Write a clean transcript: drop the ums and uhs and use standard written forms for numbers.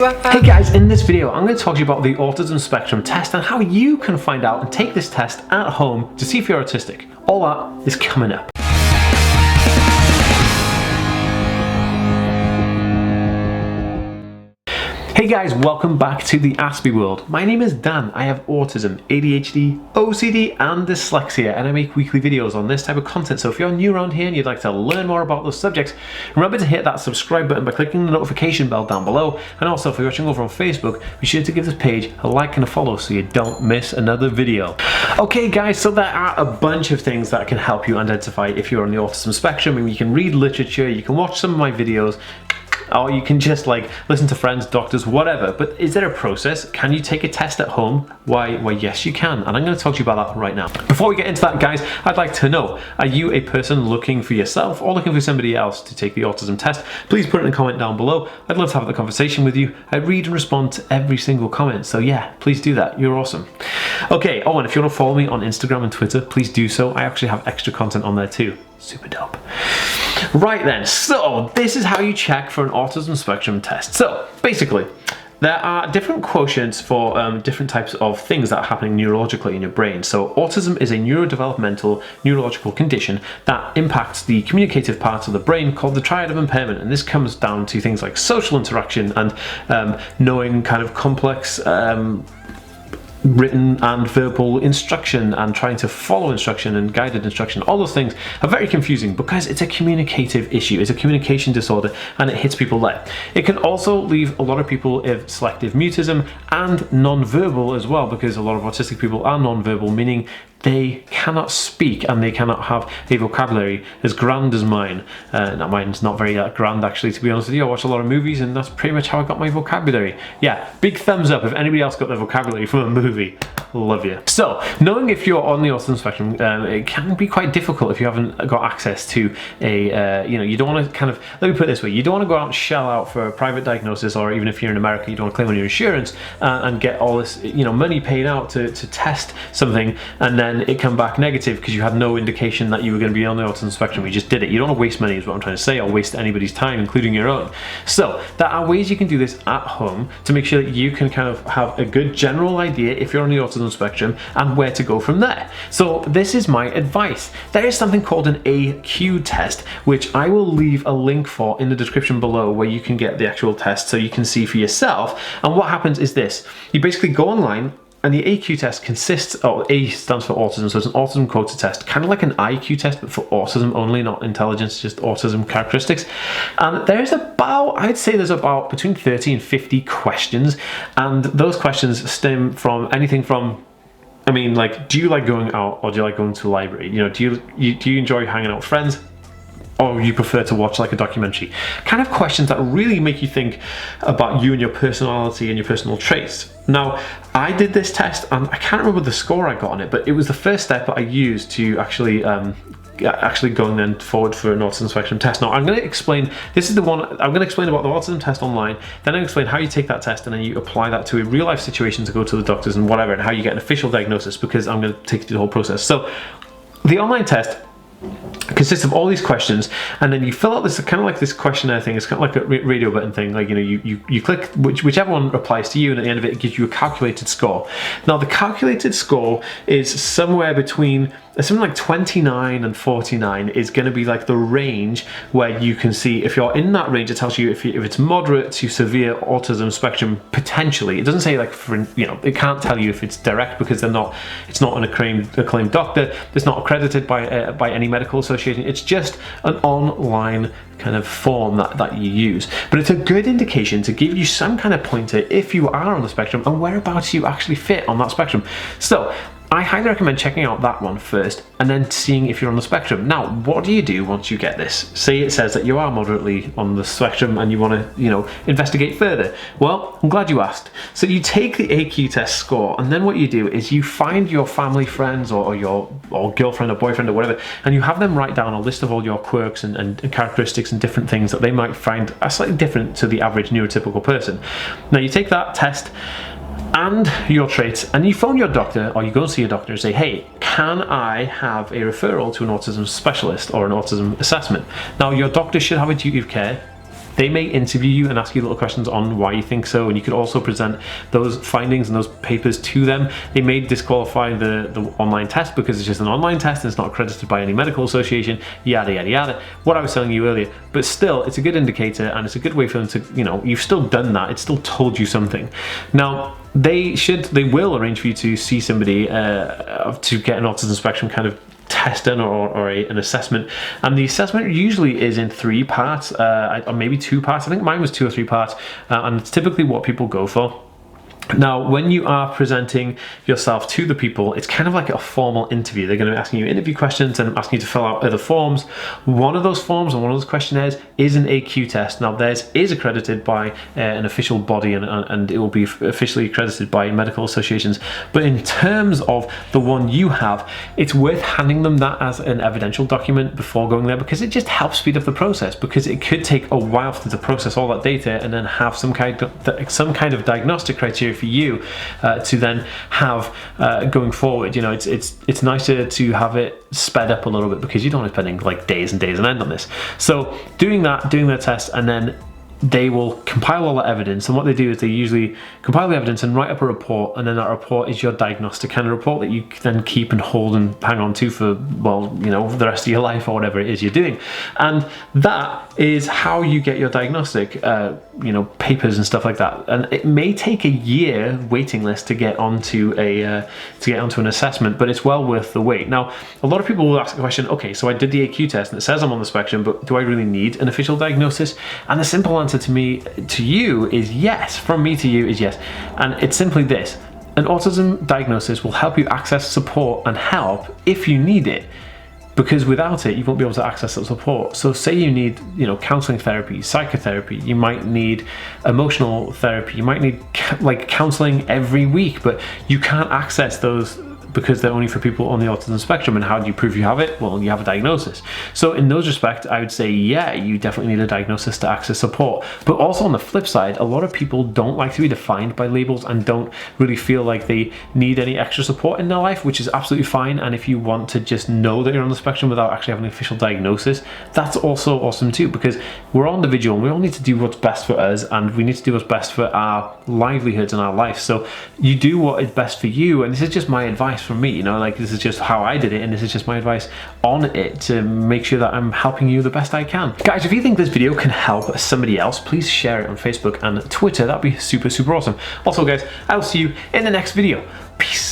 Hey guys, in this video I'm going to talk to you about the autism spectrum test and how you can find out and take this test at home to see if you're autistic. All that is coming up. Hey guys, welcome back to the AspieWorld. My name is Dan. I have autism, ADHD, OCD and dyslexia, and I make weekly videos on this type of content. So if you're new around here and you'd like to learn more about those subjects, remember to hit that subscribe button by clicking the notification bell down below. And also if you're watching over on Facebook, be sure to give this page a like and a follow so you don't miss another video. Okay guys, so there are a bunch of things that can help you identify if you're on the autism spectrum. I mean, you can read literature, you can watch some of my videos, or you can just like listen to friends, doctors, whatever. But is there a process? Can you take a test at home? Why yes you can, and I'm going to talk to you about that right now. Before we get into that guys, I'd like to know, are you a person looking for yourself or looking for somebody else to take the autism test? Please put it in a comment down below. I'd love to have the conversation with you. I read and respond to every single comment, so yeah, please do that. You're awesome. Okay, oh, and if you want to follow me on Instagram and Twitter, please do so. I actually have extra content on there too. Super dope. Right then, so this is how you check for an autism spectrum test. So basically, there are different quotients for different types of things that are happening neurologically in your brain. So autism is a neurodevelopmental neurological condition that impacts the communicative part of the brain called the triad of impairment. And this comes down to things like social interaction and knowing kind of complex written and verbal instruction and trying to follow instruction and guided instruction. All those things are very confusing because it's a communicative issue, it's a communication disorder, and it hits people there. It can also leave a lot of people with selective mutism and non-verbal as well, because a lot of autistic people are non-verbal, meaning they cannot speak and they cannot have a vocabulary as grand as mine. Now mine's not very grand actually, to be honest with you. I watch a lot of movies and that's pretty much how I got my vocabulary. Yeah, big thumbs up if anybody else got their vocabulary from a movie. Love you. So, knowing if you're on the autism spectrum, it can be quite difficult if you haven't got access to a, you don't want to kind of, let me put it this way, you don't want to go out and shell out for a private diagnosis, or even if you're in America, you don't want to claim on your insurance and get all this, money paid out to test something and then it come back negative because you had no indication that you were going to be on the autism spectrum. You just did it. You don't want to waste money is what I'm trying to say, or waste anybody's time, including your own. So, there are ways you can do this at home to make sure that you can kind of have a good general idea if you're on the autism spectrum and where to go from there. So this is my advice. There is something called an AQ test, which I will leave a link for in the description below, where you can get the actual test so you can see for yourself. And what happens is this: you basically go online, and the AQ test consists of, A stands for autism, so it's an autism quota test, kind of like an IQ test, but for autism only, not intelligence, just autism characteristics. And there's about, I'd say there's about between 30 and 50 questions, and those questions stem from anything from, I mean, like, do you like going out or do you like going to the library? Do you enjoy hanging out with friends? Or you prefer to watch like a documentary? Kind of questions that really make you think about you and your personality and your personal traits. Now, I did this test and I can't remember the score I got on it, but it was the first step that I used to actually going then forward for an autism spectrum test. Now I'm going to explain, this is the one, I'm going to explain about the autism test online, then I'll explain how you take that test and then you apply that to a real life situation to go to the doctors and whatever, and how you get an official diagnosis, because I'm going to take you through the whole process. So the online test consists of all these questions, and then you fill out this kind of like this questionnaire thing. It's kind of like a radio button thing, like you click whichever one applies to you, and at the end of it, it gives you a calculated score. Now the calculated score is somewhere between something like 29 and 49 is going to be like the range where you can see if you're in that range. It tells you if it's moderate to severe autism spectrum potentially. It doesn't say like it can't tell you if it's direct, because it's not an acclaimed doctor. It's not accredited by any medical association. It's just an online kind of form that you use, but it's a good indication to give you some kind of pointer if you are on the spectrum and whereabouts you actually fit on that spectrum. So I highly recommend checking out that one first and then seeing if you're on the spectrum. Now, what do you do once you get this? Say it says that you are moderately on the spectrum and you want to, investigate further. Well, I'm glad you asked. So you take the AQ test score, and then what you do is you find your family friends or girlfriend or boyfriend or whatever, and you have them write down a list of all your quirks and characteristics and different things that they might find are slightly different to the average neurotypical person. Now you take that test and your traits, and you phone your doctor, or you go and see a doctor and say, hey, can I have a referral to an autism specialist or an autism assessment? Now, your doctor should have a duty of care. They may interview you and ask you little questions on why you think so, and you could also present those findings and those papers to them. They may disqualify the online test because it's just an online test and it's not accredited by any medical association, yada yada yada, what I was telling you earlier. But still, it's a good indicator, and it's a good way for them to, you know, you've still done that, it's still told you something. Now, they will arrange for you to see somebody to get an autism spectrum kind of test done or an assessment, and the assessment usually is in 3 parts, or maybe 2 parts. I think mine was 2 or 3 parts, and it's typically what people go for. Now, when you are presenting yourself to the people, it's kind of like a formal interview. They're going to be asking you interview questions and asking you to fill out other forms. One of those forms and one of those questionnaires is an AQ test. Now, theirs is accredited by an official body, and it will be officially accredited by medical associations. But in terms of the one you have, it's worth handing them that as an evidential document before going there, because it just helps speed up the process, because it could take a while for them to process all that data and then have some kind of diagnostic criteria for you to then have going forward. You know, it's nicer to have it sped up a little bit, because you don't want to spending like days and days on end on this. So doing their test, and then they will compile all the evidence, and what they do is they usually compile the evidence and write up a report, and then that report is your diagnostic kind of report that you then keep and hold and hang on to for, well, you know, the rest of your life or whatever it is you're doing. And that is how you get your diagnostic, you know, papers and stuff like that. And it may take a year waiting list to get onto an assessment, but it's well worth the wait. Now, a lot of people will ask the question, okay, so I did the AQ test and it says I'm on the spectrum, but do I really need an official diagnosis? And the simple answer to you is yes. From me to you is yes. And it's simply this: an autism diagnosis will help you access support and help if you need it, because without it you won't be able to access that support. So say you need, you know, counseling therapy, psychotherapy, you might need emotional therapy, you might need like counseling every week, but you can't access those because they're only for people on the autism spectrum. And how do you prove you have it? Well, you have a diagnosis. So in those respects, I would say, yeah, you definitely need a diagnosis to access support. But also on the flip side, a lot of people don't like to be defined by labels and don't really feel like they need any extra support in their life, which is absolutely fine. And if you want to just know that you're on the spectrum without actually having an official diagnosis, that's also awesome too, because we're all individual and we all need to do what's best for us, and we need to do what's best for our livelihoods and our life. So you do what is best for you, and this is just my advice from me, you know, like this is just how I did it, and this is just my advice on it to make sure that I'm helping you the best I can. Guys, if you think this video can help somebody else, please share it on Facebook and Twitter. That'd be super awesome. Also guys, I'll see you in the next video. Peace.